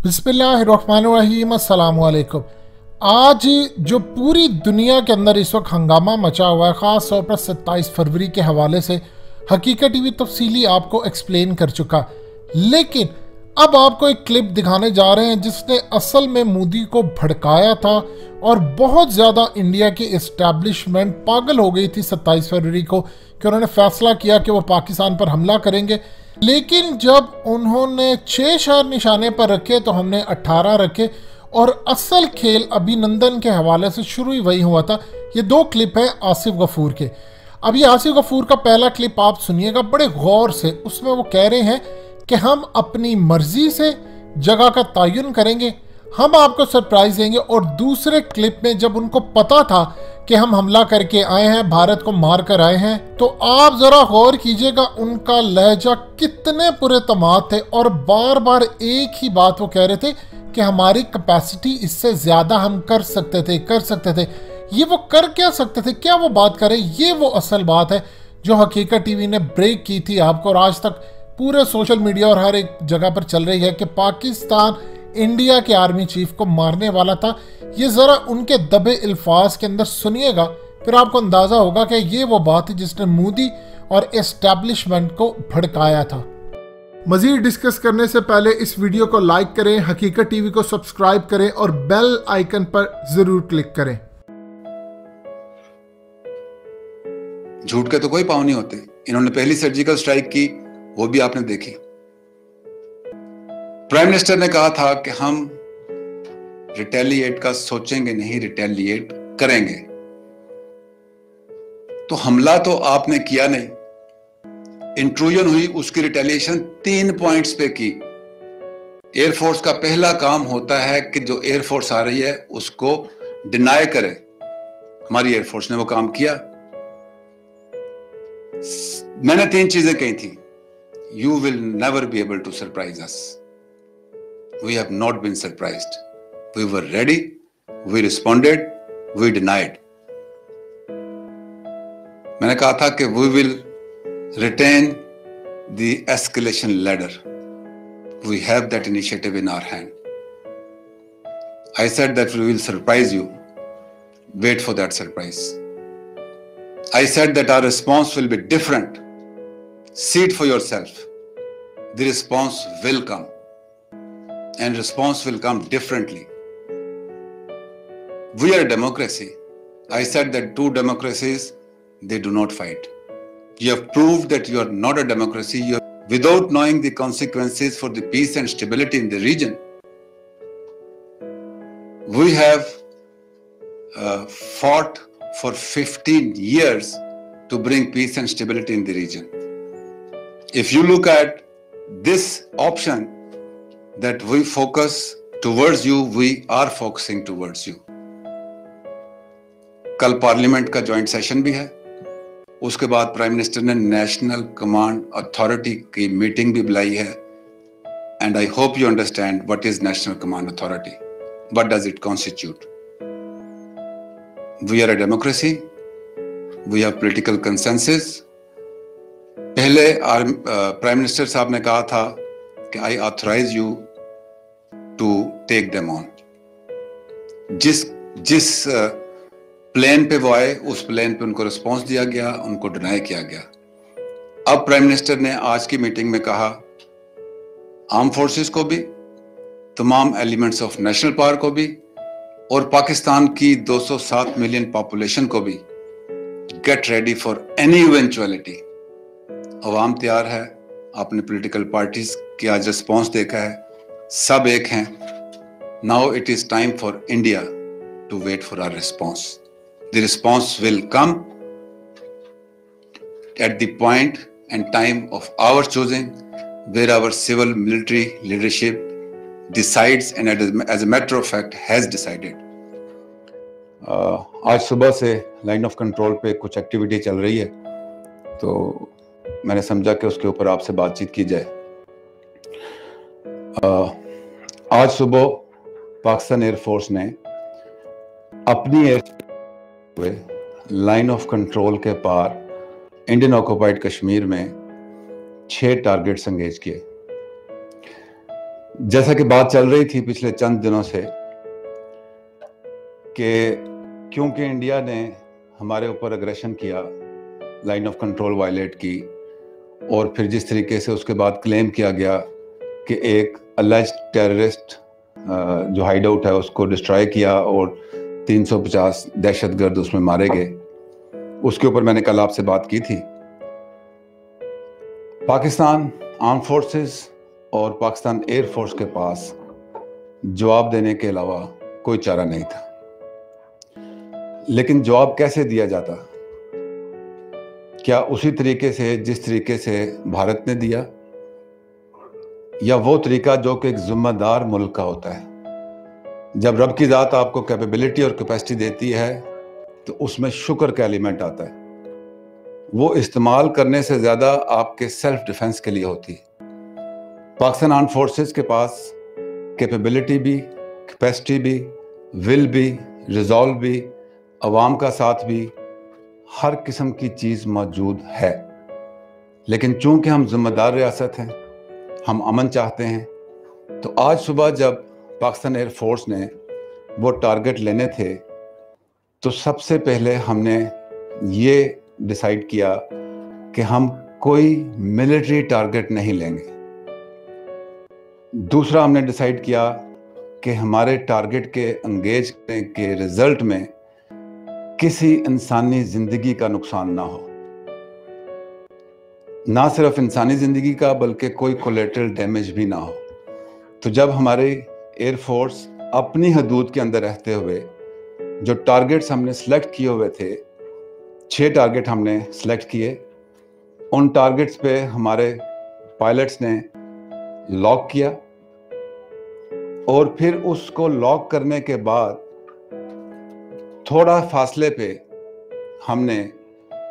बिस्मिल्लाहिर्रहमानिर्रहीम, अस्सलाम वालेकुम। आज जो पूरी दुनिया के अंदर इस वक्त हंगामा मचा हुआ है, ख़ास तौर पर 27 फरवरी के हवाले से हकीकत टीवी तफसीली आपको एक्सप्लेन कर चुका। लेकिन अब आपको एक क्लिप दिखाने जा रहे हैं जिसने असल में मोदी को भड़काया था और बहुत ज़्यादा इंडिया की इस्टेब्लिशमेंट पागल हो गई थी 27 फरवरी को कि उन्होंने फैसला किया कि वो पाकिस्तान पर हमला करेंगे। लेकिन जब उन्होंने 6 शहर निशाने पर रखे तो हमने 18 रखे और असल खेल अभिनंदन के हवाले से शुरू ही वही हुआ था। ये दो क्लिप है आसिफ गफूर के। अब ये आसिफ गफूर का पहला क्लिप आप सुनिएगा बड़े गौर से। उसमें वो कह रहे हैं कि हम अपनी मर्जी से जगह का तयन करेंगे, हम आपको सरप्राइज देंगे। और दूसरे क्लिप में जब उनको पता था कि हम हमला करके आए हैं, भारत को मार कर आए हैं, तो आप जरा गौर कीजिएगा उनका लहजा कितने पुरे तमाद थे और बार बार एक ही बात वो कह रहे थे कि हमारी कैपेसिटी इससे ज्यादा हम कर सकते थे। ये वो कर क्या सकते थे, क्या वो बात करें, ये वो असल बात है जो हकीकत टीवी ने ब्रेक की थी आपको और आज तक पूरे सोशल मीडिया और हर एक जगह पर चल रही है कि पाकिस्तान इंडिया के आर्मी चीफ को मारने वाला था। ये जरा उनके दबे अल्फाज के अंदर सुनिएगा, फिर आपको अंदाजा होगा कि ये वो बात है जिसने मोदी और एस्टैब्लिशमेंट को भड़काया था। मजीद डिस्कस करने से पहले इस वीडियो को लाइक करें, हकीकत टीवी को सब्सक्राइब करें और बेल आइकन पर जरूर क्लिक करें। झूठ के तो कोई पाँव नहीं होते। इन्होंने पहली सर्जिकल स्ट्राइक की, वो भी आपने देखी। प्राइम मिनिस्टर ने कहा था कि हम रिटेलिएट का सोचेंगे नहीं, रिटेलिएट करेंगे। तो हमला तो आपने किया नहीं, इंट्रूजन हुई, उसकी रिटेलिएशन 3 पॉइंट्स पे की। एयरफोर्स का पहला काम होता है कि जो एयरफोर्स आ रही है उसको डिनाई करे। हमारी एयरफोर्स ने वो काम किया। मैंने 3 चीजें कही थी। You will never be able to surprise us. We have not been surprised. We were ready, we responded, we denied. मैंने कहा था कि we will retain the escalation ladder. We have that initiative in our hand. I said that we will surprise you. Wait for that surprise. I said that our response will be different. See it for yourself. The response will come, and response will come differently. We are a democracy. I said that 2 democracies, they do not fight. You have proved that you are not a democracy. Without knowing the consequences for the peace and stability in the region. We have fought for 15 years to bring peace and stability in the region. If you look at this option that we focus towards you, we are focusing towards you. कल parliament का joint session भी है। उसके बाद prime minister ने national command authority की meeting भी बुलाई है। And I hope you understand what is national command authority, what does it constitute. We are a democracy, we have political consensus. पहले प्राइम मिनिस्टर साहब ने कहा था कि I authorise you to take them on. जिस plane पे वो आए उस प्लेन पे उनको रिस्पांस दिया गया, उनको डिनाई किया गया। अब प्राइम मिनिस्टर ने आज की मीटिंग में कहा आर्म फोर्सेस को भी, तमाम एलिमेंट्स ऑफ नेशनल पावर को भी और पाकिस्तान की 207 मिलियन पॉपुलेशन को भी, get ready for any eventuality. अवाम तैयार है। आपने पॉलिटिकल पार्टीज की आज रिस्पॉन्स देखा है, सब एक हैं। Now it is time for India to wait for our response. The response will come at the point and time of our choosing, where our civil military leadership decides and as a matter of fact has decided. आज सुबह से line of control पे कुछ activity चल रही है, तो मैंने समझा कि उसके ऊपर आपसे बातचीत की जाए। आज सुबह पाकिस्तान एयरफोर्स ने अपनी लाइन ऑफ कंट्रोल के पार इंडियन ऑक्युपाइड कश्मीर में 6 टारगेट्स एंगेज किए। जैसा कि बात चल रही थी पिछले चंद दिनों से कि क्योंकि इंडिया ने हमारे ऊपर अग्रेशन किया, लाइन ऑफ कंट्रोल वायलेट की, और फिर जिस तरीके से उसके बाद क्लेम किया गया कि एक अलेज्ड टेररिस्ट जो हाइड आउट है उसको डिस्ट्रॉय किया और 350 दहशतगर्द उसमें मारे गए, उसके ऊपर मैंने कल आपसे बात की थी। पाकिस्तान आर्म फोर्सेस और पाकिस्तान एयर फोर्स के पास जवाब देने के अलावा कोई चारा नहीं था। लेकिन जवाब कैसे दिया जाता? क्या उसी तरीके से जिस तरीके से भारत ने दिया, या वो तरीका जो कि एक जिम्मेदार मुल्क का होता है? जब रब की ज़ात आपको कैपेबिलिटी और कैपेसिटी देती है तो उसमें शुक्र का एलिमेंट आता है। वो इस्तेमाल करने से ज़्यादा आपके सेल्फ डिफेंस के लिए होती है। पाकिस्तान आर्म फोर्सेस के पास कैपेबिलिटी भी, कैपेसिटी भी, विल भी, रिजॉल्व भी, अवाम का साथ भी, हर किस्म की चीज़ मौजूद है। लेकिन चूंकि हम जिम्मेदार रियासत हैं, हम अमन चाहते हैं, तो आज सुबह जब पाकिस्तान एयर फोर्स ने वो टारगेट लेने थे तो सबसे पहले हमने ये डिसाइड किया कि हम कोई मिलिट्री टारगेट नहीं लेंगे। दूसरा, हमने डिसाइड किया कि हमारे टारगेट के एंगेज करने के रिजल्ट में किसी इंसानी जिंदगी का नुकसान ना हो, ना सिर्फ इंसानी जिंदगी का बल्कि कोई कोलेटरल डैमेज भी ना हो। तो जब हमारे एयर फोर्स अपनी हदूद के अंदर रहते हुए जो टारगेट्स हमने सेलेक्ट किए हुए थे, 6 टारगेट हमने सेलेक्ट किए, उन टारगेट्स पे हमारे पायलट्स ने लॉक किया और फिर उसको लॉक करने के बाद थोड़ा फासले पे हमने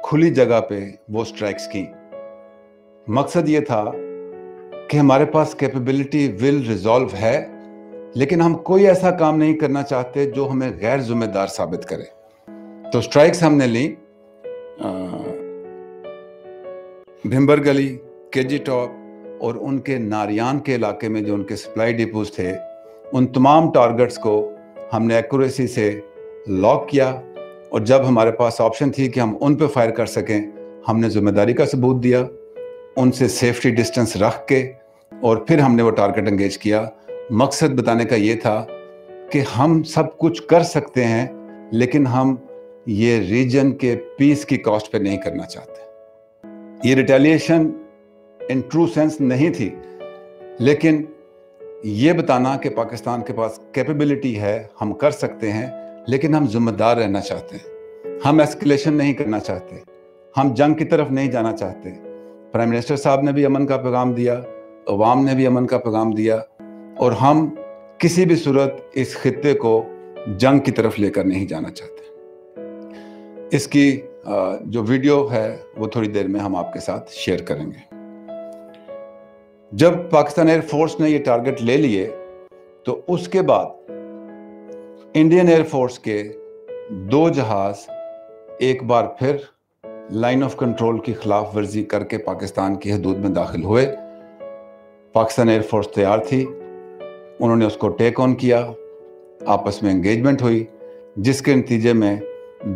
खुली जगह पे वो स्ट्राइक्स की। मकसद ये था कि हमारे पास कैपेबिलिटी, विल, रिजॉल्व है, लेकिन हम कोई ऐसा काम नहीं करना चाहते जो हमें गैर जिम्मेदार साबित करे। तो स्ट्राइक्स हमने ली भिम्बर गली, केजी टॉप और उनके नारियान के इलाके में जो उनके सप्लाई डिपोज थे, उन तमाम टारगेट्स को हमने एक्यूरेसी से लॉक किया। और जब हमारे पास ऑप्शन थी कि हम उन पे फायर कर सकें, हमने जिम्मेदारी का सबूत दिया, उनसे सेफ्टी डिस्टेंस रख के, और फिर हमने वो टारगेट एंगेज किया। मकसद बताने का ये था कि हम सब कुछ कर सकते हैं, लेकिन हम ये रीजन के पीस की कॉस्ट पे नहीं करना चाहते। ये रिटेलिएशन इन ट्रू सेंस नहीं थी, लेकिन ये बताना कि पाकिस्तान के पास कैपेबिलिटी है, हम कर सकते हैं, लेकिन हम जिम्मेदार रहना चाहते हैं। हम एस्केलेशन नहीं करना चाहते, हम जंग की तरफ नहीं जाना चाहते। प्राइम मिनिस्टर साहब ने भी अमन का पैगाम दिया, अवाम ने भी अमन का पैगाम दिया, और हम किसी भी सूरत इस खित्ते को जंग की तरफ लेकर नहीं जाना चाहते। इसकी जो वीडियो है वो थोड़ी देर में हम आपके साथ शेयर करेंगे। जब पाकिस्तान एयर फोर्स ने ये टारगेट ले लिए तो उसके बाद इंडियन एयर फोर्स के 2 जहाज एक बार फिर लाइन ऑफ कंट्रोल की खिलाफ वर्जी करके पाकिस्तान की हदूद में दाखिल हुए। पाकिस्तान एयर फोर्स तैयार थी, उन्होंने उसको टेक ऑन किया, आपस में एंगेजमेंट हुई, जिसके नतीजे में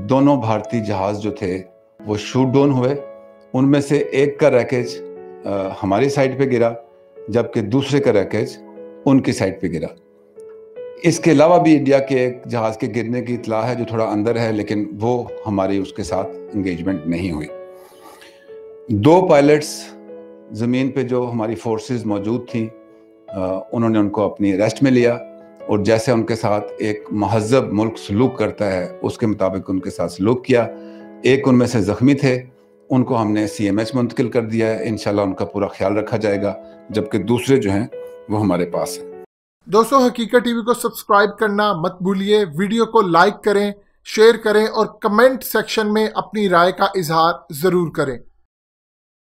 दोनों भारतीय जहाज जो थे वो शूट डाउन हुए। उनमें से एक का रैकेज हमारी साइड पे गिरा, जबकि दूसरे का रैकेज उनकी साइड पे गिरा। इसके अलावा भी इंडिया के एक जहाज के गिरने की इतला है जो थोड़ा अंदर है, लेकिन वो हमारी उसके साथ एंगेजमेंट नहीं हुई। 2 पायलट्स ज़मीन पे जो हमारी फोर्सेस मौजूद थी, उन्होंने उनको अपनी अरेस्ट में लिया, और जैसे उनके साथ एक महज़ब मुल्क सलूक करता है उसके मुताबिक उनके साथ सलूक किया। एक उनमें से ज़ख्मी थे, उनको हमने CMH मुंतकिल कर दिया है, इंशाल्लाह उनका पूरा ख्याल रखा जाएगा, जबकि दूसरे जो हैं वो हमारे पास हैं। दोस्तों, हकीकत टीवी को सब्सक्राइब करना मत भूलिए, वीडियो को लाइक करें, शेयर करें और कमेंट सेक्शन में अपनी राय का इजहार ज़रूर करें।